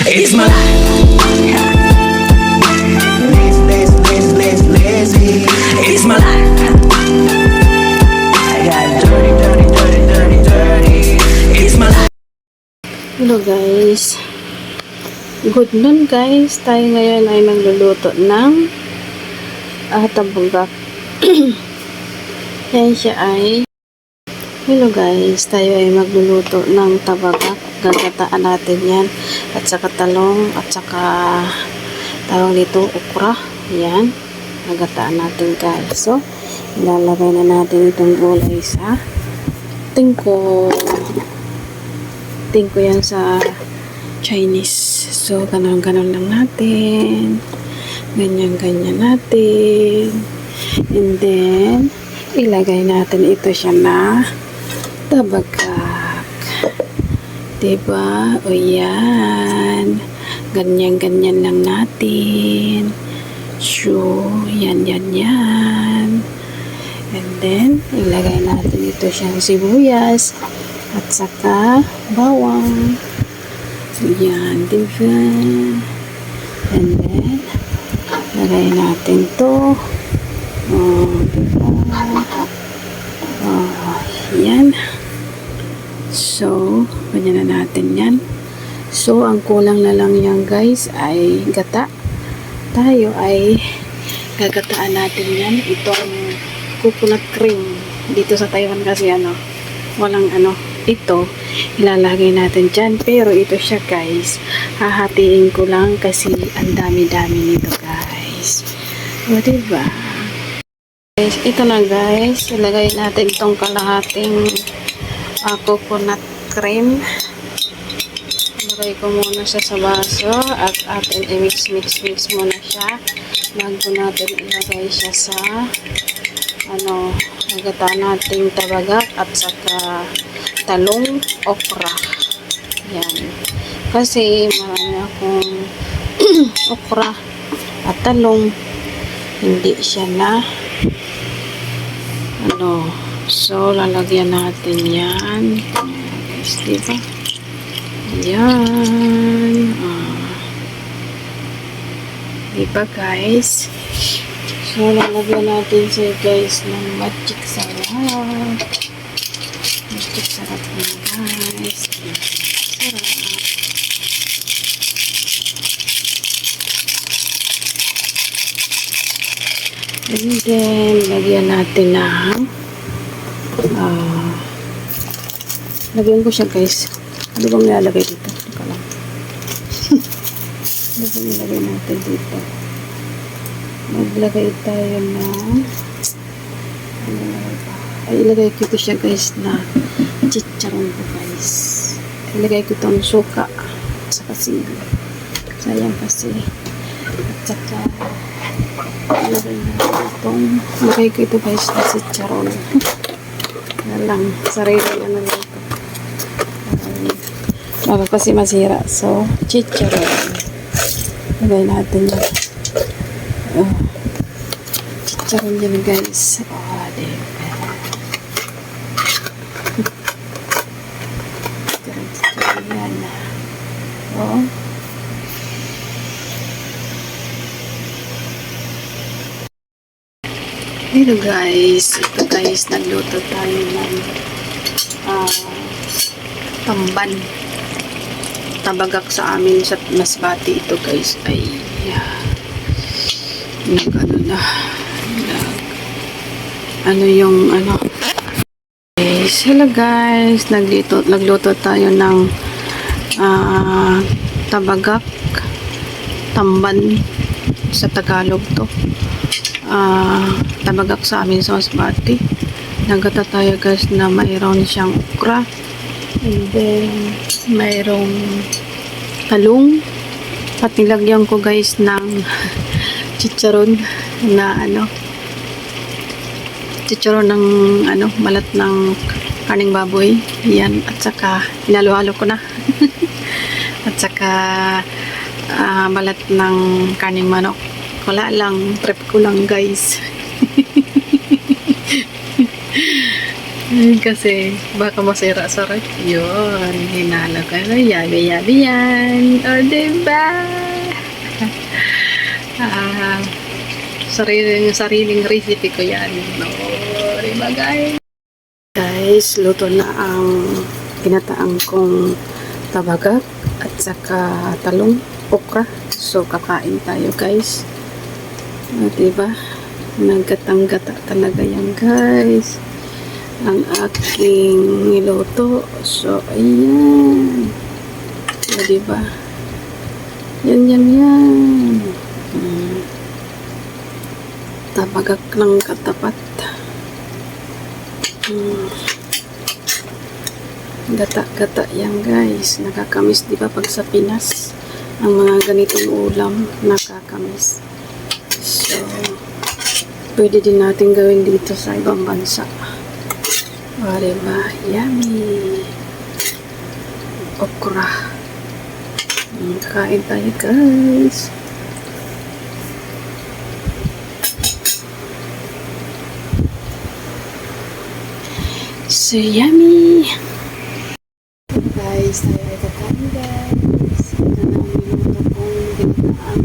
It's my life. Lazy. It's my life. I got dirty. It's my life. Hello guys. Good noon guys. Tayo ngayon ay magluluto ng tabugak. Yan siya ay hello guys. Tayo ay magluluto ng tabagak. Gagataan natin yan. At saka talong. At saka tawag dito okra. Yan. Gagataan natin guys. So, ilalagay na natin itong gulay sa tingko yan sa Chinese. So, ganon-ganon lang natin. Ganyan-ganyan natin. And then, ilagay natin ito siya na tabagak. Diba? O yan. Ganyan-ganyan lang natin. So, yan. And then, ilagay natin ito siyang sibuyas at saka bawang. Yan, diba? And then, lagay natin to. Diba? Yan. So, ganyan na natin yan. So, ang kulang na lang yan guys ay gata. Tayo ay gagataan natin yan. Itong coconut cream. Dito sa Taiwan kasi walang ito, ilalagay natin dyan. Pero ito siya guys. Hahatiin ko lang kasi ang dami-dami nito guys. O diba? Guys, ito na guys. Ilagay natin itong kalahating coconut cream. Ilagay ko muna siya sa baso at atin i-mix muna siya bago natin ilagay siya sa nagataan natin tabagak at saka talong okra. Yan. Kasi marami akong okra at talong, hindi siya na so lalagyan natin yan guys, diba? Yan. Diba guys? So, lalagyan natin siya guys ng magic sarap. Magic sarap na guys. Sarap. And then, lagyan natin ng lagyan ko siya guys. Ano bang nilalagay dito? Teka lang. Ano bang nilalagay natin dito? Maglagay tayo ng ilagay ko ito siya guys na chicharon ko guys. Ilagay ko itong suka at saka sili. Sayang kasi. At saka ilagay ko ito guys na chicharon. Lang. Sarili lang ito. Bago kasi masira. So, chicharon. Lagay natin yan. Chicharon yan guys. Diba? Chicharon yan. Hello guys. Ito guys, nagluto tayo ng tamban. Tabagak sa amin sa Masbate ito guys ay guys, hello guys, nagluto tayo ng tabagak tamban sa Tagalog to. Tabagak sa amin sa Masbate. Nagata tayo guys na mayroon siyang okra. And then, mayroong talong. At nilagyan ko guys ng chicharon na chicharon ng balat ng karning baboy. Yan. At saka, hinalo-halo ko na. At saka, balat ng karning manok. Wala lang. Trip ko lang guys. Kasi baka masira sa ref. Yun, hinalo ka na. Yabi-yabi yan. O, diba? Sariling recipe ko yan. No, diba guys? Guys, luto na ang ginataang kong tabagak at saka talong, okra. So, kakain tayo guys. O, diba? Naggatang-gata talaga yan guys. Ang aking niluto. So, ayan. O, diba? Yan. Tabagak ng katapat. Gata-gata yan guys. Nakakamiss diba pag sa Pinas ang mga ganitong ulam nakakamiss. So pwede din natin gawin dito sa ibang bansa. O diba? Yummy. Okra. Kain tayo guys. So yummy! Guys, tayo ay kakain guys. Ito na ang minuto kong ginagaang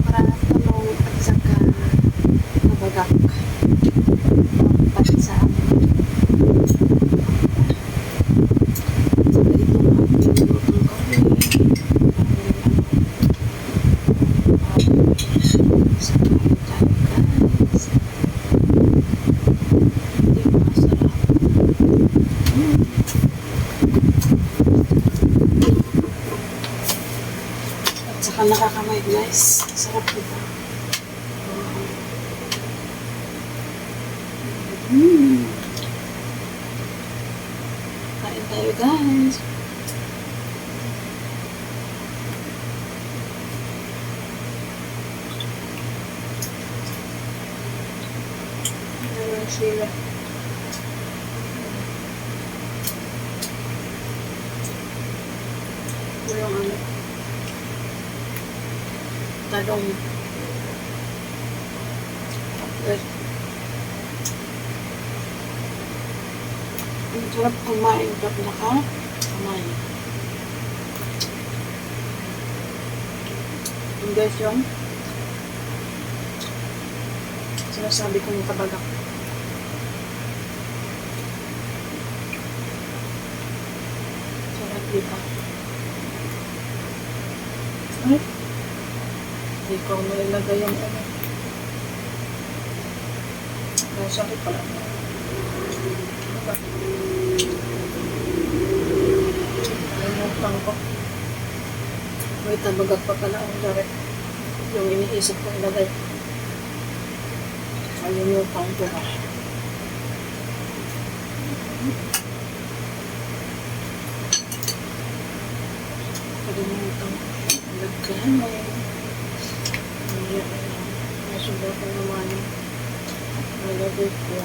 para talong at saka nabagak. Pansa. Saka ito ang aking minutong kawin. So kain tayo guys. Saka nakakamay guys. Sarap diba? Kain tayo guys. Ayan sila. Yung ano. Talong. Tapos. Ang sarap kumain pag naka-kamay. Yung guys yung sinasabi kong tabagak. Sarap dito. Ay. Hindi ko mailagay yung ano. Masakit pala. Ayun ko. May tabagak pa pala ang direct. Yung iniisip ko ilagay. Ayun yung pang ko. Kalimutan ko. Ilagay. Nasubo ko naman nalagay ko.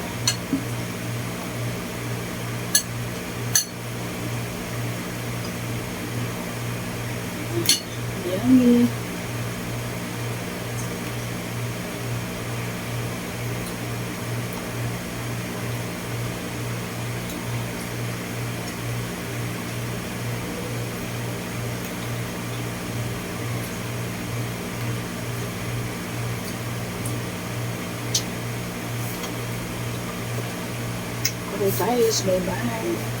Yummy. Okay guys, bye-bye.